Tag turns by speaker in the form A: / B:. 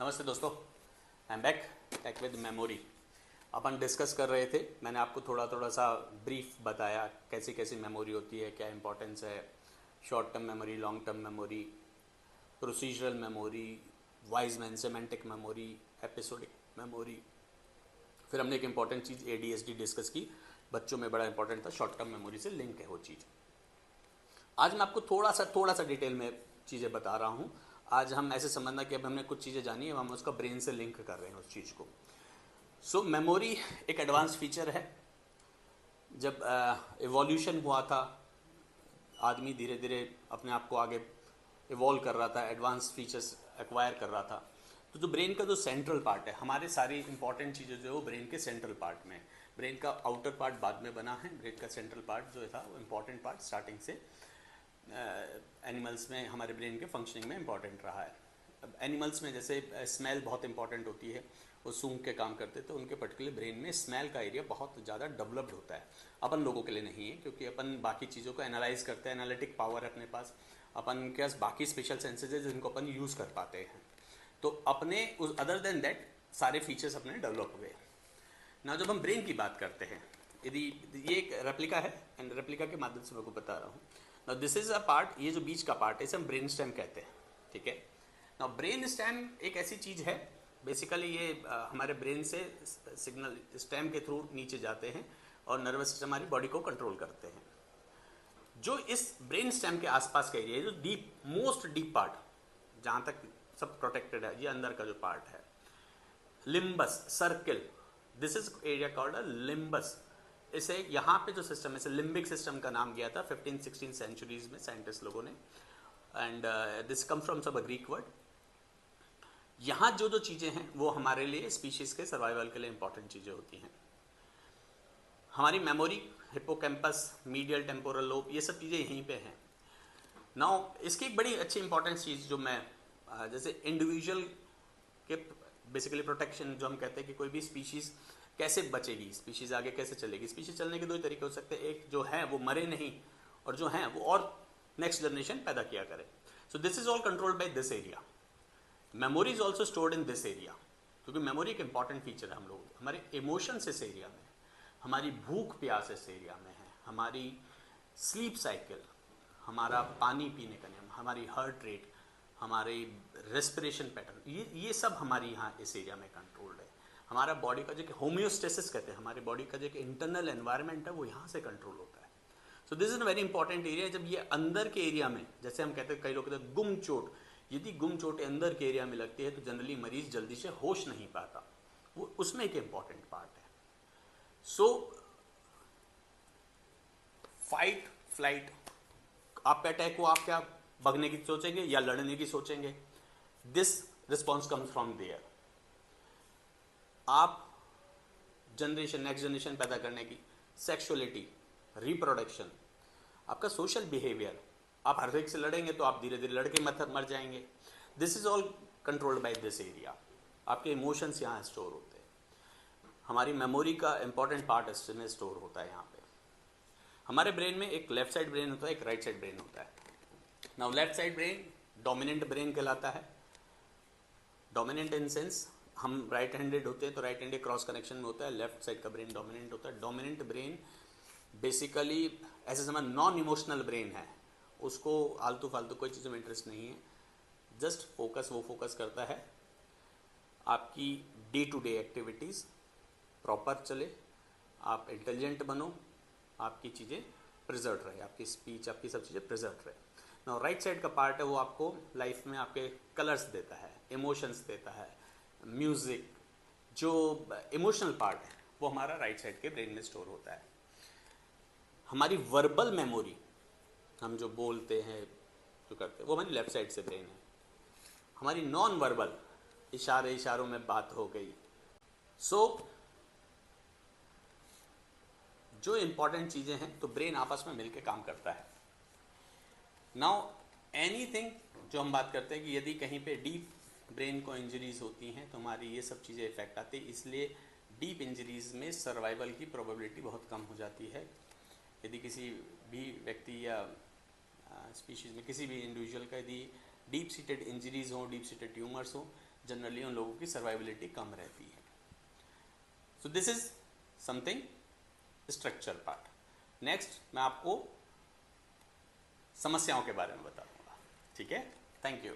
A: नमस्ते दोस्तों, I am back back with memory. Upon discuss कर रहे थे, मैंने आपको थोड़ा थोड़ा सा ब्रीफ बताया कैसी कैसी मेमोरी होती है, क्या इंपॉर्टेंस है, short term memory, long term memory, procedural memory, वाइजमैन सेमेंटिक मेमोरी, एपिसोडिक मेमोरी। फिर हमने एक इंपॉर्टेंट चीज़ ADHD डिस्कस की, बच्चों में बड़ा इंपॉर्टेंट था, शॉर्ट टर्म मेमोरी से लिंक है वो चीज़। आज मैं आपको थोड़ा सा डिटेल में चीज़ें बता रहा हूँ। आज हम ऐसे समझना कि अब हमने कुछ चीज़ें जानी है, हम उसका ब्रेन से लिंक कर रहे हैं उस चीज़ को। सो मेमोरी एक एडवांस फीचर है। जब एवोल्यूशन हुआ था, आदमी धीरे धीरे अपने आप को आगे इवॉल्व कर रहा था, एडवांस फीचर्स एक्वायर कर रहा था। तो जो ब्रेन का जो सेंट्रल पार्ट है, हमारे सारी इंपॉर्टेंट चीज़ें जो है वो ब्रेन के सेंट्रल पार्ट में है। ब्रेन का आउटर पार्ट बाद में बना है, ब्रेन का सेंट्रल पार्ट जो था वो इम्पॉर्टेंट पार्ट स्टार्टिंग से एनिमल्स में हमारे ब्रेन के फंक्शनिंग में इम्पॉर्टेंट रहा है। अब एनिमल्स में जैसे स्मेल बहुत इंपॉर्टेंट होती है, वो सूंघ के काम करते, तो उनके पर्टिकुलर ब्रेन में स्मेल का एरिया बहुत ज़्यादा डेवलप्ड होता है। अपन लोगों के लिए नहीं है, क्योंकि अपन बाकी चीज़ों को एनालाइज करते हैं, एनालिटिक पावर है अपने पास, अपन के पास बाकी स्पेशल सेंसेस है जिनको अपन यूज़ कर पाते हैं। तो अपने उस अदर देन दैट सारे फीचर्स अपने डेवलप हुए ना। जब हम ब्रेन की बात करते हैं, यदि ये एक रेप्लिका है एंड रेप्लिका के माध्यम से मैं को बता रहा हूँ ना, दिस इज अ पार्ट, ये जो बीच का पार्ट है इसे हम ब्रेन स्टेम कहते हैं, ठीक है ना। ब्रेन स्टेम एक ऐसी चीज़ है, बेसिकली ये हमारे ब्रेन से सिग्नल स्टेम के थ्रू नीचे जाते हैं और नर्वस सिस्टम हमारी बॉडी को कंट्रोल करते हैं। जो इस ब्रेन स्टेम के आसपास का एरिया, जो डीप मोस्ट डीप पार्ट जहाँ तक सब प्रोटेक्टेड है, ये अंदर का जो पार्ट है, limbus circle, this is area called a limbus. इसे यहाँ पे जो सिस्टम है, इसे लिम्बिक सिस्टम का नाम दिया था 15-16 सेंचुरीज में साइंटिस्ट लोगों ने, एंड दिस कम फ्रॉम सब अ ग्रीक वर्ड। यहाँ जो जो चीज़ें हैं वो हमारे लिए स्पीशीज के सर्वाइवल के लिए इंपॉर्टेंट चीज़ें होती हैं। हमारी memory, hippocampus, medial temporal lobe, ये सब चीज़ें यहीं पे हैं। नाउ इसकी एक बड़ी अच्छी इंपॉर्टेंट चीज़ जो मैं जैसे इंडिविजुअल के बेसिकली प्रोटेक्शन, जो हम कहते हैं कि कोई भी स्पीशीज़ कैसे बचेगी, स्पीशीज़ आगे कैसे चलेगी। स्पीशीज़ चलने के दो ही तरीके हो सकते हैं, एक जो है वो मरे नहीं, और जो है वो और नेक्स्ट जनरेशन पैदा किया करे। So this is all controlled by this area. Memory is also stored in this area, क्योंकि मेमोरी एक इंपॉर्टेंट फीचर है हम लोग, हमारे इमोशंस इस एरिया में, हमारी भूख प्यास इस एरिया में है, हमारी स्लीप साइकिल, हमारा पानी पीने का नियम, हमारी हार्ट रेट, हमारी रेस्पिरेशन पैटर्न, ये सब हमारी यहाँ इस एरिया में कंट्रोल्ड है। हमारा बॉडी का जो होम्योस्टेसिस कहते हैं, हमारे बॉडी का जो इंटरनल एनवायरनमेंट है वो यहाँ से कंट्रोल होता है। So this is a very important area. जब ये अंदर के एरिया में, जैसे हम कहते हैं, कई लोग कहते हैं गुम चोट, यदि गुम चोट अंदर के एरिया में लगती है तो जनरली मरीज जल्दी से होश नहीं पाता, वो उसमें एक इंपॉर्टेंट पार्ट है। सो फाइट फ्लाइट, आप पे अटैक हो, आप क्या भगने की सोचेंगे या लड़ने की सोचेंगे? This response comes from there. आप जनरेशन, नेक्स्ट जनरेशन पैदा करने की, सेक्सुअलिटी, रिप्रोडक्शन, आपका सोशल बिहेवियर, आप हर एक से लड़ेंगे तो आप धीरे धीरे लड़के मर जाएंगे। This is all controlled by this area. आपके इमोशंस यहाँ स्टोर होते हैं, हमारी मेमोरी का इंपॉर्टेंट पार्ट इसमें स्टोर होता है यहाँ पे। हमारे ब्रेन में एक लेफ्ट साइड ब्रेन होता है, एक राइट साइड ब्रेन होता है। Now left side brain dominant brain कहलाता है। डोमिनेंट इन सेंस, हम राइट हैंडेड होते हैं तो राइट हैंडेड क्रॉस कनेक्शन में होता है, लेफ्ट साइड का ब्रेन डोमिनेंट होता है। डोमिनेंट ब्रेन बेसिकली ऐसे समझ नॉन इमोशनल ब्रेन है, उसको आलतू फालतू कोई चीज़ों में इंटरेस्ट नहीं है, जस्ट फोकस, वो फोकस करता है आपकी day to day activities proper चले, आप इंटेलिजेंट बनो, आपकी चीज़ें प्रिजर्व रहे, आपकी स्पीच, आपकी सब चीज़ें प्रिजर्व रहे। ना राइट साइड का पार्ट है वो आपको लाइफ में आपके कलर्स देता है, इमोशंस देता है, म्यूज़िक, जो इमोशनल पार्ट है वो हमारा राइट साइड के ब्रेन में स्टोर होता है। हमारी वर्बल मेमोरी, हम जो बोलते हैं, जो करते हैं, वो हमारी लेफ्ट साइड से ब्रेन है। हमारी नॉन वर्बल, इशारों में बात हो गई। सो जो इंपॉर्टेंट चीज़ें हैं तो ब्रेन आपस में मिलकर काम करता है। नाउ एनीथिंग, जो हम बात करते हैं कि यदि कहीं पे डीप ब्रेन को इंजरीज होती हैं तो हमारी ये सब चीज़ें इफेक्ट आती है, इसलिए डीप इंजरीज में सर्वाइवल की प्रोबेबिलिटी बहुत कम हो जाती है। यदि किसी भी व्यक्ति या स्पीशीज़ में किसी भी इंडिविजुअल का यदि डीप सीटेड इंजरीज हो, डीप सीटेड ट्यूमर्स हो, जनरली उन लोगों की सर्वाइबिलिटी कम रहती है। So this is something structure part. Next मैं आपको समस्याओं के बारे में बताऊंगा। ठीक है, थैंक यू।